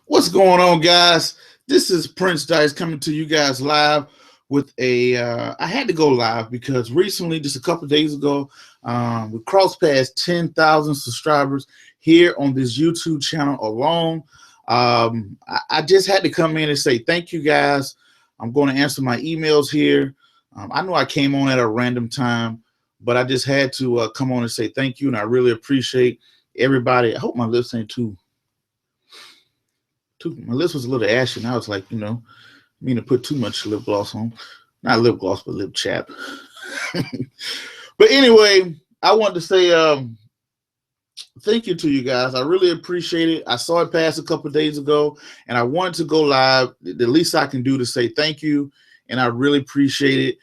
What's going on, guys? This is Prince Dice coming to you guys live with a. I had to go live because recently, just a couple of days ago, we crossed past 10,000 subscribers here on this YouTube channel alone. I just had to come in and say thank you, guys. I'm going to answer my emails here. I know I came on at a random time, but I just had to come on and say thank you, and I really appreciate everybody. I hope my lips ain't too. My lips was a little ashy. Now it's like, I mean to put too much lip gloss on. Not lip gloss, but lip chap. But anyway, I wanted to say thank you to you guys. I really appreciate it. I saw it pass a couple of days ago, and I wanted to go live. The least I can do to say thank you, and I really appreciate it.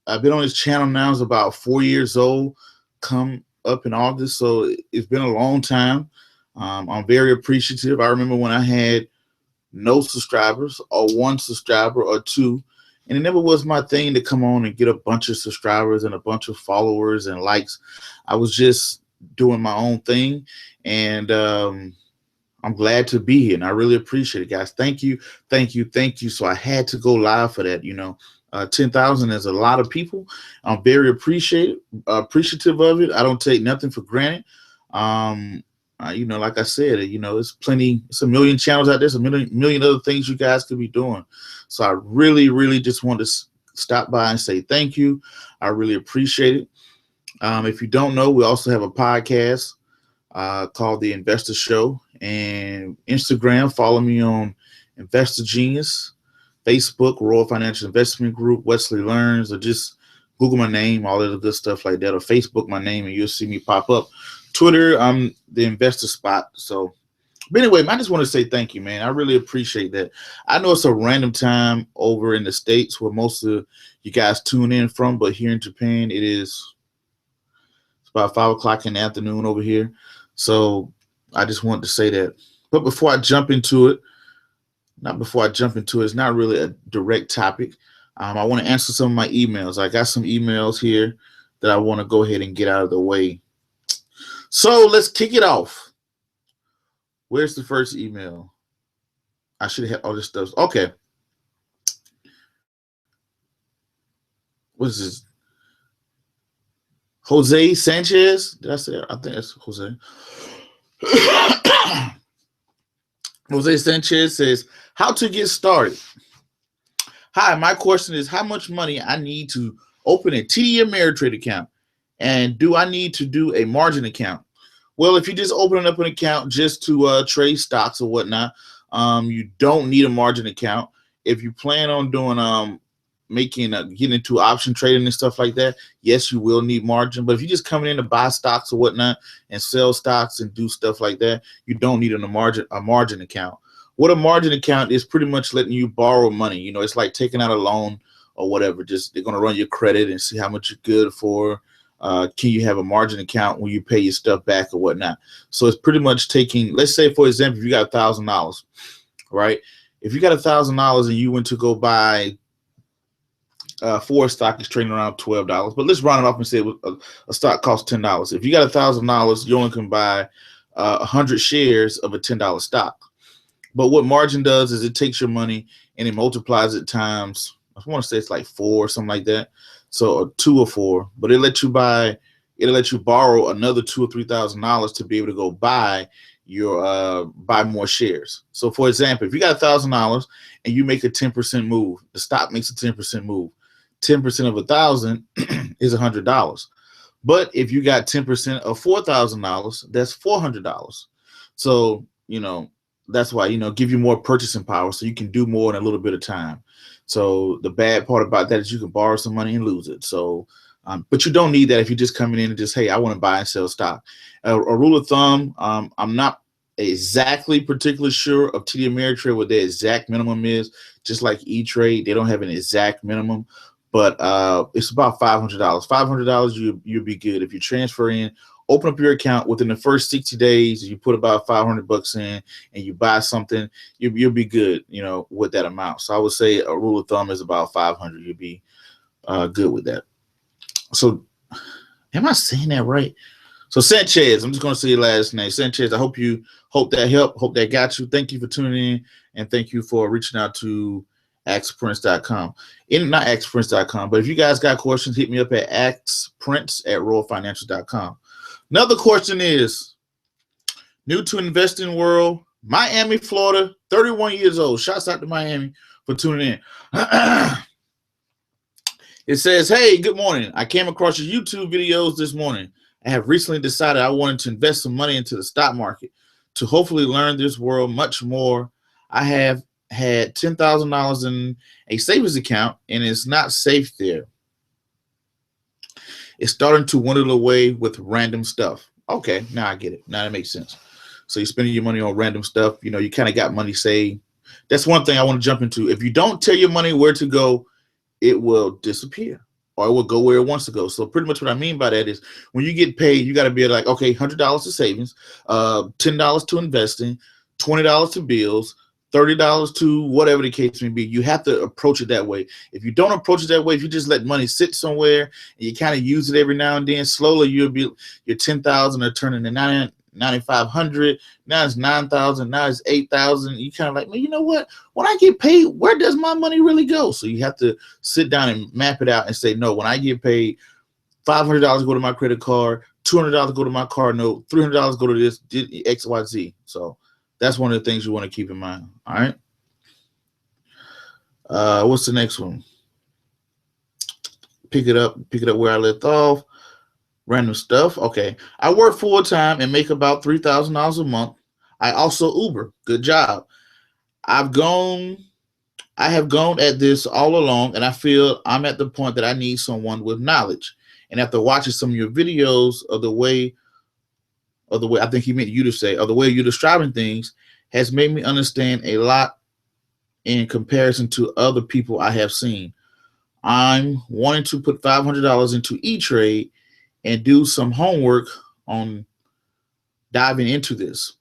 I've been on this channel now. It's about 4 years old, come up in August, so it's been a long time. I'm very appreciative. I remember when I had no subscribers or one subscriber or two, and it never was my thing to come on and get a bunch of subscribers and a bunch of followers and likes. I was just doing my own thing, and I'm glad to be here, and I really appreciate it, guys. Thank you, thank you, thank you. So I had to go live for that. 10,000 is a lot of people. I'm very appreciative of it. I don't take nothing for granted. Like I said, it's plenty. It's a million channels out there. There's a million other things you guys could be doing. So I really, really just want to stop by and say thank you. I really appreciate it. If you don't know, we also have a podcast called The Investor Show, and Instagram. Follow me on Investor Genius, Facebook, Royal Financial Investment Group, Wesley Learns, or just Google my name, all of the good stuff like that, or Facebook my name, and you'll see me pop up. Twitter, I'm the Investor Spot. So, but anyway, I just want to say thank you, man. I really appreciate that. I know it's a random time over in the States where most of you guys tune in from, but here in Japan, it's about 5 o'clock in the afternoon over here. So I just wanted to say that. But before I jump into it, it's not really a direct topic. I want to answer some of my emails. I got some emails here that I want to go ahead and get out of the way. So let's kick it off. Where's the first email? I should have all this stuff. Okay. What is this? Jose Sanchez? Did I say it? I think that's Jose. Jose Sanchez says, how to get started. Hi, my question is how much money I need to open a TD Ameritrade account, and do I need to do a margin account? Well, if you just open up an account just to trade stocks or whatnot, you don't need a margin account. If you plan on doing getting into option trading and stuff like that, yes, you will need margin. But if you're just coming in to buy stocks or whatnot and sell stocks and do stuff like that, you don't need a margin account. What a margin account is pretty much letting you borrow money. It's like taking out a loan or whatever. Just they're going to run your credit and see how much you're good for. Can you have a margin account when you pay your stuff back or whatnot? So it's pretty much taking, let's say, for example, if you got $1,000, right? If you got $1,000 and you went to go buy for a stock is trading around $12, but let's round it off and say a stock costs $10. If you got $1,000, you only can buy 100 shares of a $10 stock. But what margin does is it takes your money and it multiplies it times, I want to say it's like 4 or something like that. So 2 or 4, but it'll let you borrow another $2,000 or $3,000 to be able to go buy more shares. So for example, if you got $1,000 and you make a 10% move, the stock makes a 10% move. 10% of 1,000 is $100. But if you got 10% of $4,000, that's $400. So, that's why, give you more purchasing power so you can do more in a little bit of time. So the bad part about that is you can borrow some money and lose it. So, but you don't need that if you're just coming in and just, hey, I want to buy and sell stock. A rule of thumb, I'm not exactly particularly sure of TD Ameritrade what their exact minimum is. Just like Etrade, they don't have an exact minimum, but it's about $500. $500, you'll be good if you transfer in. Open up your account within the first 60 days. You put about $500 in and you buy something, you'll be good, with that amount. So I would say a rule of thumb is about 500. You'll be good with that. So am I saying that right? So Sanchez, I'm just going to say your last name. Sanchez, I hope that helped. Hope that got you. Thank you for tuning in, and thank you for reaching out to axprince.com. Not axprince.com, but if you guys got questions, hit me up at axprince@royalfinancial.com. Another question is, new to investing world, Miami, Florida, 31 years old. Shouts out to Miami for tuning in. It says, hey, good morning. I came across your YouTube videos this morning. I have recently decided I wanted to invest some money into the stock market to hopefully learn this world much more. I have had $10,000 in a savings account, and it's not safe there. It's starting to dwindle away with random stuff. Okay, now I get it. Now that makes sense. So you're spending your money on random stuff. You know, you kind of got money saved. That's one thing I want to jump into. If you don't tell your money where to go, it will disappear, or it will go where it wants to go. So pretty much what I mean by that is when you get paid, you got to be like, okay, $100 to savings, $10 to investing, $20 to bills, $30 to whatever the case may be. You have to approach it that way. If you don't approach it that way, if you just let money sit somewhere and you kind of use it every now and then, slowly you'll be your 10,000 are turning to 9,500. Now it's 9,000. Now it's 8,000. You kind of like, man, you know what? When I get paid, where does my money really go? So you have to sit down and map it out and say, no, when I get paid, $500 go to my credit card, $200 go to my car note, $300 go to this XYZ. So that's one of the things you want to keep in mind. All right. What's the next one? Pick it up where I left off. Random stuff. Okay. I work full time and make about $3,000 a month. I also Uber. Good job. I have gone at this all along, and I feel I'm at the point that I need someone with knowledge. And after watching some of your videos of the way I think he meant you to say, of the way you're describing things, has made me understand a lot in comparison to other people I have seen. I'm wanting to put $500 into Etrade and do some homework on diving into this.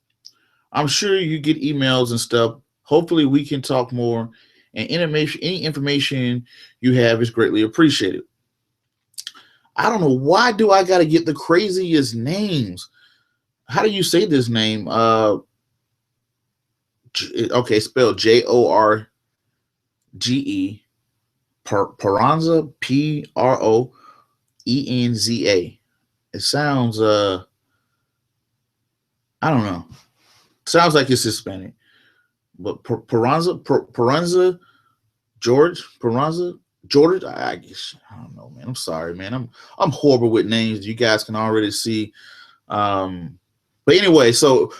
I'm sure you get emails and stuff. Hopefully we can talk more, and any information you have is greatly appreciated. I don't know, why do I got to get the craziest names? How do you say this name? Okay, spelled Jorge. Peranza, P-R-O-E-N-Z-A. It sounds I don't know. Sounds like it's Hispanic. But Peranza, George, I guess, I don't know, man. I'm sorry, man. I'm horrible with names. You guys can already see. But anyway, so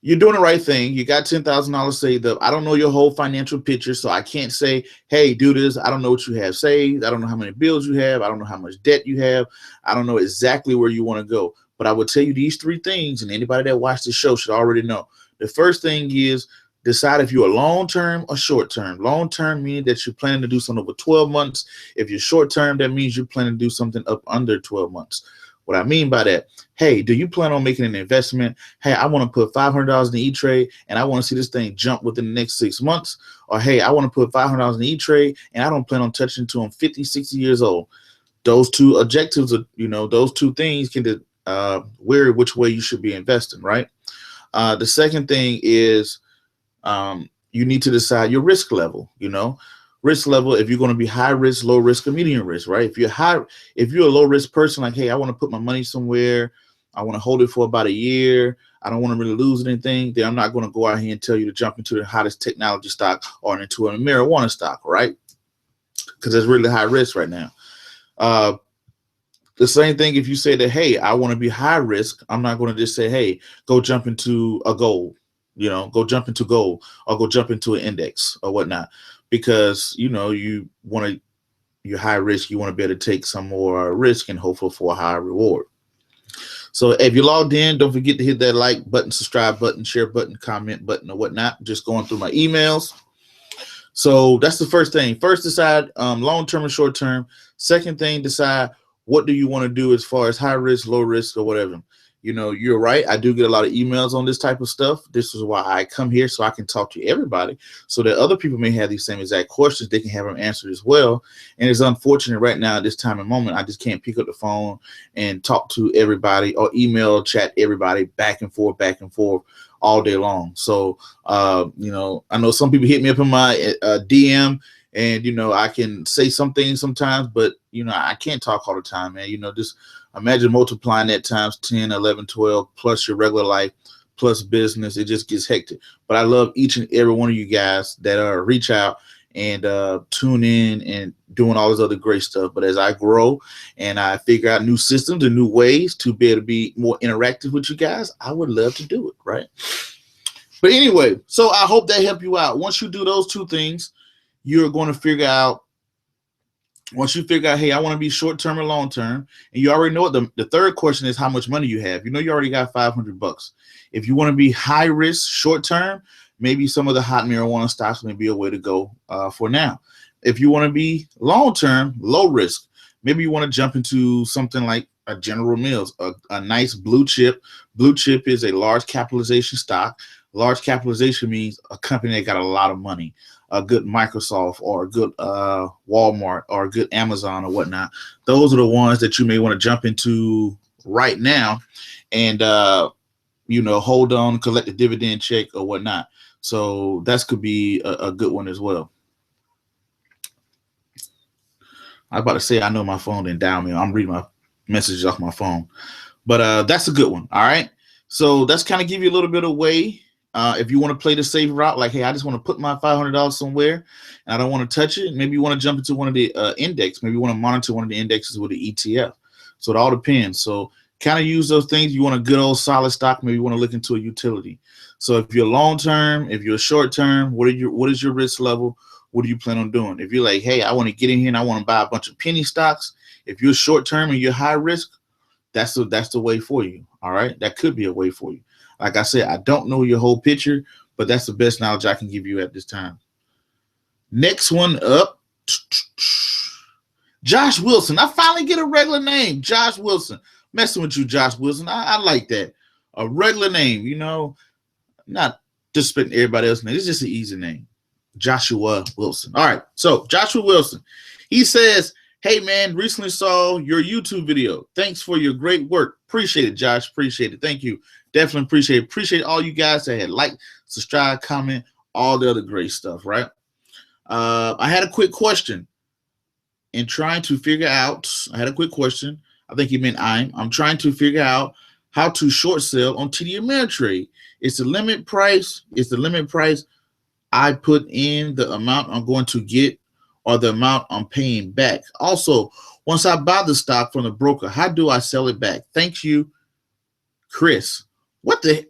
you're doing the right thing. You got $10,000 saved up. I don't know your whole financial picture, so I can't say, hey, do this. I don't know what you have saved. I don't know how many bills you have. I don't know how much debt you have. I don't know exactly where you want to go. But I will tell you these three things, and anybody that watched the show should already know. The first thing is decide if you're long-term or short-term. Long-term meaning that you're planning to do something over 12 months. If you're short-term, that means you're planning to do something up under 12 months. What I mean by that, hey, do you plan on making an investment? Hey, I want to put $500 in E-Trade, and I want to see this thing jump within the next 6 months. Or, hey, I want to put $500 in E-Trade, and I don't plan on touching until I'm 50, 60 years old. Those two objectives, those two things can vary which way you should be investing, right? The second thing is you need to decide your risk level, risk level, if you're going to be high risk, low risk, or medium risk, right? If you're a low risk person, like, hey, I want to put my money somewhere, I want to hold it for about a year, I don't want to really lose anything, then I'm not going to go out here and tell you to jump into the hottest technology stock or into a marijuana stock, right? Because it's really high risk right now. The same thing if you say that, hey, I want to be high risk, I'm not going to just say, hey, go jump into a gold, go jump into gold or go jump into an index or whatnot. Because, you're high risk, you want to be able to take some more risk and hopefully for a higher reward. So if you're logged in, don't forget to hit that like button, subscribe button, share button, comment button, or whatnot. Just going through my emails. So that's the first thing. First, decide long-term and short-term. Second thing, decide what do you want to do as far as high risk, low risk, or whatever. You know, you're right. I do get a lot of emails on this type of stuff. This is why I come here, so I can talk to everybody, so that other people may have these same exact questions. They can have them answered as well. And it's unfortunate right now at this time and moment, I just can't pick up the phone and talk to everybody or email, chat everybody back and forth all day long. So, you know, I know some people hit me up in my DM, and, you know, I can say some things sometimes, but, you know, I can't talk all the time, man. You know, just imagine multiplying that times 10, 11, 12, plus your regular life, plus business. It just gets hectic. But I love each and every one of you guys that reach out and tune in and doing all this other great stuff. But as I grow and I figure out new systems and new ways to be able to be more interactive with you guys, I would love to do it, right? But anyway, so I hope that helped you out. Once you do those two things, you're going to figure out, once you figure out, hey, I want to be short-term or long-term, and you already know what the third question is, how much money you have. You know, you already got $500. If you want to be high-risk short-term, maybe some of the hot marijuana stocks may be a way to go for now. If you want to be long-term, low-risk, maybe you want to jump into something like a General Mills, a nice blue chip. Blue chip is a large capitalization stock. Large capitalization means a company that got a lot of money. A good Microsoft or a good Walmart or a good Amazon or whatnot. Those are the ones that you may want to jump into right now and, you know, hold on, collect a dividend check or whatnot. So that could be a good one as well. I was about to say, I know my phone didn't dial me. I'm reading my messages off my phone. But that's a good one. All right. So that's kind of give you a little bit of way. If you want to play the safe route, like, hey, I just want to put my $500 somewhere and I don't want to touch it. Maybe you want to jump into one of the index. Maybe you want to monitor one of the indexes with the ETF. So it all depends. So kind of use those things. You want a good old solid stock. Maybe you want to look into a utility. So if you're long term, if you're short term, what is your risk level? What do you plan on doing? If you're like, hey, I want to get in here and I want to buy a bunch of penny stocks. If you're short term and you're high risk, that's the way for you. All right, that could be a way for you. Like I said, I don't know your whole picture, but that's the best knowledge I can give you at this time. Next one up, Josh Wilson. I finally get a regular name, Josh Wilson. Messing with you, Josh Wilson. I like that. A regular name, you know, not disrespecting everybody else's name. It's just an easy name, Joshua Wilson. All right, so Joshua Wilson. He says, hey, man, recently saw your YouTube video. Thanks for your great work. Appreciate it, Josh. Appreciate it. Thank you. Definitely appreciate it. Appreciate all you guys that had liked, subscribe, comment, all the other great stuff, right? I had a quick question in trying to figure out. I had a quick question. I think he meant I'm trying to figure out how to short sell on TD Ameritrade. It's the limit price. It's the limit price I put in the amount I'm going to get or the amount I'm paying back. Also, once I buy the stock from the broker, how do I sell it back? Thank you, Chris. What the?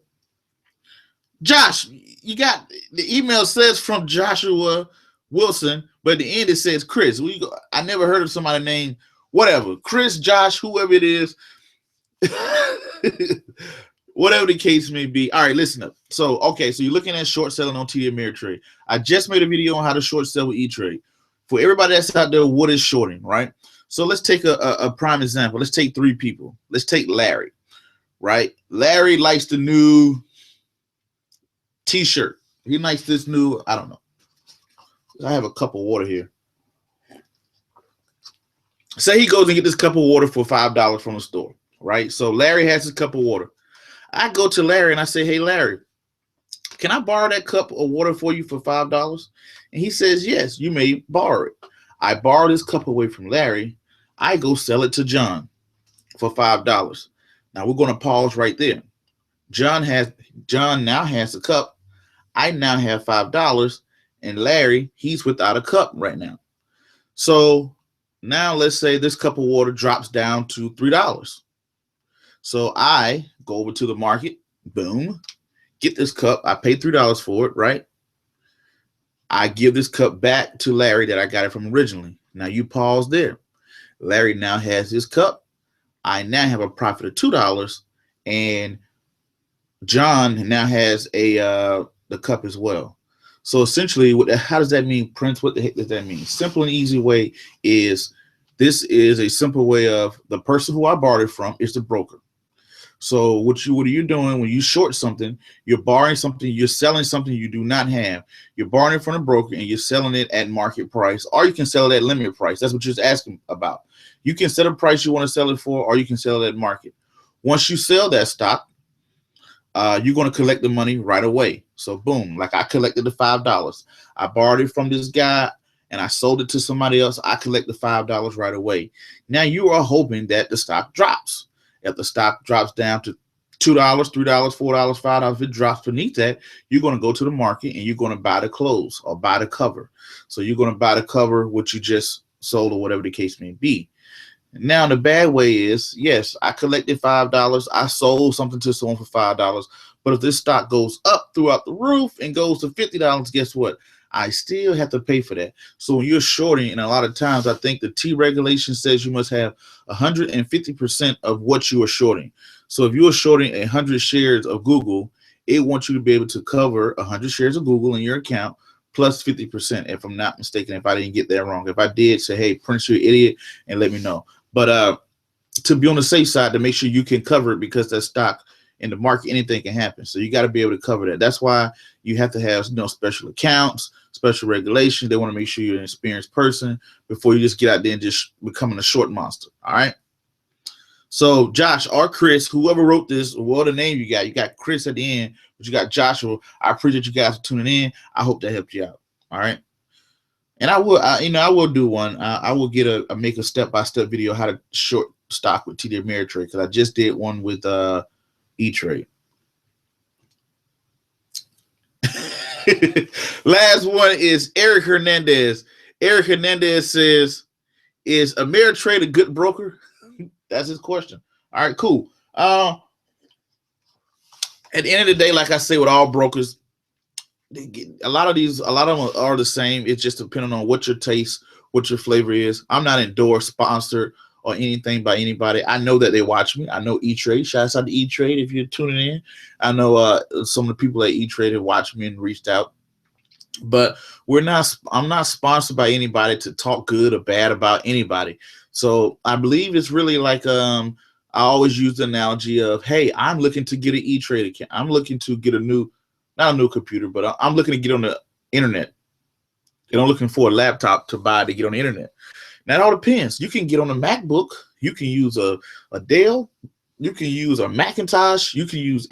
Josh, you got the email says from Joshua Wilson, but at the end it says Chris. I never heard of somebody named whatever. Chris, Josh, whoever it is. Whatever the case may be. All right, listen up. So, okay, so you're looking at short selling on TD Ameritrade. I just made a video on how to short sell with Etrade. For everybody that's out there, what is shorting, right? So let's take a prime example. Let's take three people. Let's take Larry, right? Larry likes the new t-shirt. He likes this new, I don't know. I have a cup of water here. Say he goes and get this cup of water for $5 from the store, right? So Larry has his cup of water. I go to Larry and I say, hey, Larry, can I borrow that cup of water for you for $5? And he says, yes, you may borrow it. I borrow this cup away from Larry. I go sell it to John for $5. Now we're going to pause right there. John now has a cup. I now have $5. And Larry, he's without a cup right now. So now let's say this cup of water drops down to $3. So I go over to the market, boom, get this cup. I paid $3 for it, right? I give this cup back to Larry that I got it from originally. Now you pause there. Larry now has his cup. I now have a profit of $2, and John now has the cup as well. So essentially, how does that mean, Prince? What the heck does that mean? Simple and easy way is this is a simple way of the person who I borrowed it from is the broker. So what are you doing when you short something? You're borrowing something, you're selling something you do not have. You're borrowing it from a broker and you're selling it at market price, or you can sell it at limit price. That's what you're asking about. You can set a price you want to sell it for, or you can sell it at market. Once you sell that stock, you're going to collect the money right away. So boom, like I collected the $5. I borrowed it from this guy and I sold it to somebody else. I collect the $5 right away. Now you are hoping that the stock drops. If the stock drops down to $2, $3, $4, $5, if it drops beneath that, you're going to go to the market and you're going to buy the close or buy the cover. So you're going to buy the cover what you just sold or whatever the case may be. Now the bad way is, yes, I collected $5. I sold something to someone for $5. But if this stock goes up throughout the roof and goes to $50, guess what? I still have to pay for that. So when you're shorting, and a lot of times I think the T regulation says you must have 150% of what you are shorting. So if you are shorting 100 shares of Google, it wants you to be able to cover 100 shares of Google in your account plus 50%, if I'm not mistaken, if I didn't get that wrong. If I did, say, hey, Prince, you're an idiot, and let me know. But to be on the safe side, to make sure you can cover it, because that stock in the market, anything can happen. So you got to be able to cover that. That's why you have to have, special accounts, special regulations. They want to make sure you're an experienced person before you just get out there and just becoming a short monster. All right. So Josh or Chris, whoever wrote this, what the name you got Chris at the end, but you got Joshua. I appreciate you guys for tuning in. I hope that helped you out. All right. And I will do one. I will make a step-by-step video how to short stock with TD Ameritrade, because I just did one with Etrade. Last one is Eric Hernandez. Eric Hernandez says, "Is Ameritrade a good broker?" That's his question. All right, cool. At the end of the day, like I say with all brokers, a lot of them are the same. It's just depending on what your taste, what your flavor is. I'm not endorsed, sponsored, or anything by anybody. I know that they watch me. I know E-Trade. Shouts out to E-Trade if you're tuning in. I know some of the people at E-Trade have watched me and reached out. But I'm not sponsored by anybody to talk good or bad about anybody. So I believe it's really like I always use the analogy of, hey, I'm looking to get an E-Trade account. I'm looking to get not a new computer, but I'm looking to get on the internet. And I'm looking for a laptop to buy to get on the internet. Now, it all depends. You can get on a MacBook. You can use a Dell. You can use a Macintosh. You can use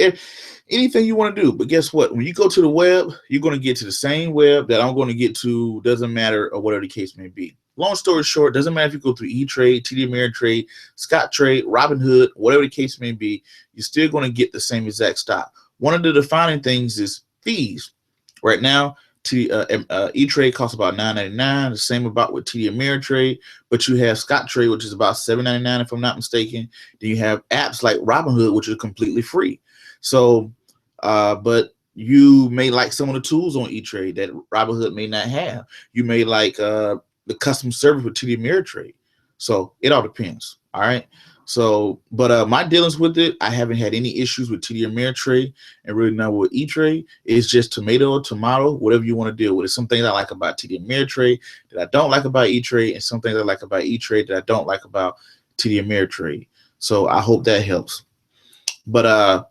anything you want to do. But guess what? When you go to the web, you're going to get to the same web that I'm going to get to. Doesn't matter, or whatever the case may be. Long story short, doesn't matter if you go through E-Trade, TD Ameritrade, Scottrade, Robinhood, whatever the case may be, you're still going to get the same exact stock. One of the defining things is fees. Right now, E-Trade costs about $9.99. The same about with TD Ameritrade, but you have Scottrade, which is about $7.99 if I'm not mistaken. Then you have apps like Robinhood, which are completely free. So, but you may like some of the tools on E-Trade that Robinhood may not have. You may like the customer service with TD Ameritrade. So it all depends. All right. So, but my dealings with it, I haven't had any issues with TD Ameritrade, and really not with E-Trade. It's just tomato or tomato, whatever you want to deal with. It's some things I like about TD Ameritrade that I don't like about E-Trade, and some things I like about E-Trade that I don't like about TD Ameritrade. So I hope that helps. But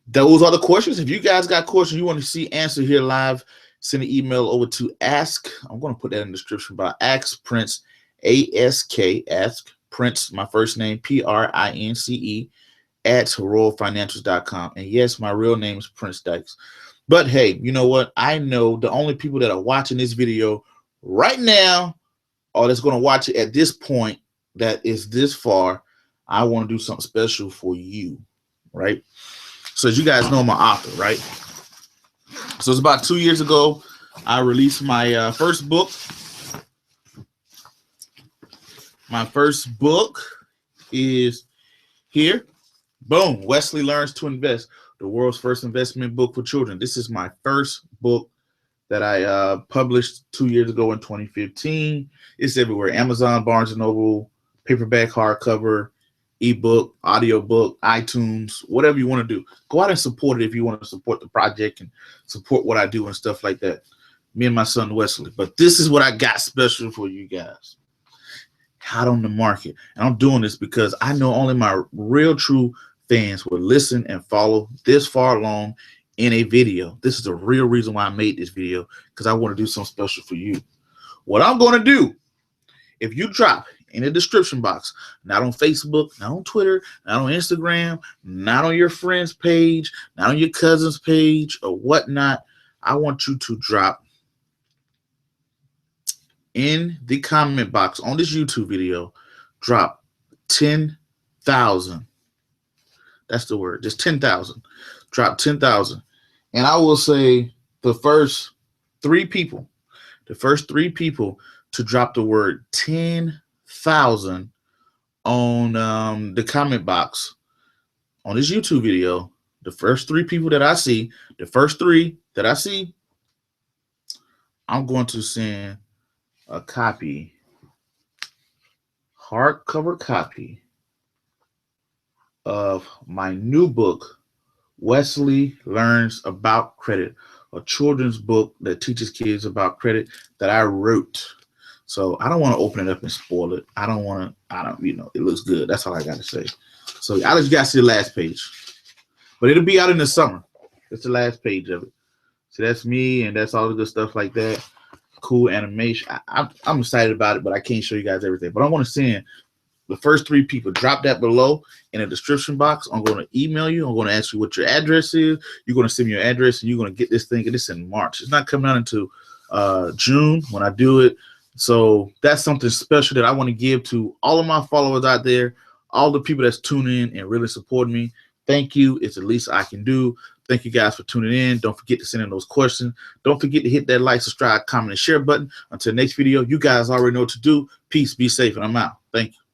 those are the questions. If you guys got questions you want to see answered here live, send an email over to ask. I'm going to put that in the description about Ask Prince, Ask Prince, my first name, Prince, at royalfinancials.com. And yes, my real name is Prince Dykes. But hey, you know what? I know the only people that are watching this video right now, or that's going to watch it at this point, that is this far, I want to do something special for you, right? So as you guys know, I'm an author, right? So it's about 2 years ago, I released my first book. My first book is here. Boom. Wesley Learns to Invest, the world's first investment book for children. This is my first book that I published 2 years ago in 2015. It's everywhere. Amazon, Barnes & Noble, paperback, hardcover, ebook, audiobook, iTunes, whatever you want to do. Go out and support it if you want to support the project and support what I do and stuff like that. Me and my son Wesley. But this is what I got special for you guys. Hot on the market. And I'm doing this because I know only my real true fans would listen and follow this far along in a video. This is the real reason why I made this video, because I want to do something special for you. What I'm going to do, if you drop in the description box, not on Facebook, not on Twitter, not on Instagram, not on your friend's page, not on your cousin's page or whatnot, I want you to drop in the comment box on this YouTube video, drop 10,000. That's the word, just 10,000. Drop 10,000. And I will say the first three people to drop the word 10,000 on the comment box on this YouTube video, the first three people that I see, I'm going to send a copy, hardcover copy of my new book, Wesley Learns About Credit, a children's book that teaches kids about credit that I wrote. So I don't want to open it up and spoil it. It looks good. That's all I got to say. So I'll let you guys see the last page, but it'll be out in the summer. It's the last page of it. So that's me, and that's all the good stuff like that. Cool animation. I'm excited about it, but I can't show you guys everything. But I want to send the first three people, drop that below in the description box. I'm going to email you. I'm going to ask you what your address is. You're going to send me your address, and you're going to get this thing. And this in March. It's not coming out until June when I do it. So that's something special that I want to give to all of my followers out there, all the people that's tuning in and really supporting me. Thank you. It's the least I can do. Thank you guys for tuning in. Don't forget to send in those questions. Don't forget to hit that like, subscribe, comment, and share button. Until next video, you guys already know what to do. Peace, be safe, and I'm out. Thank you.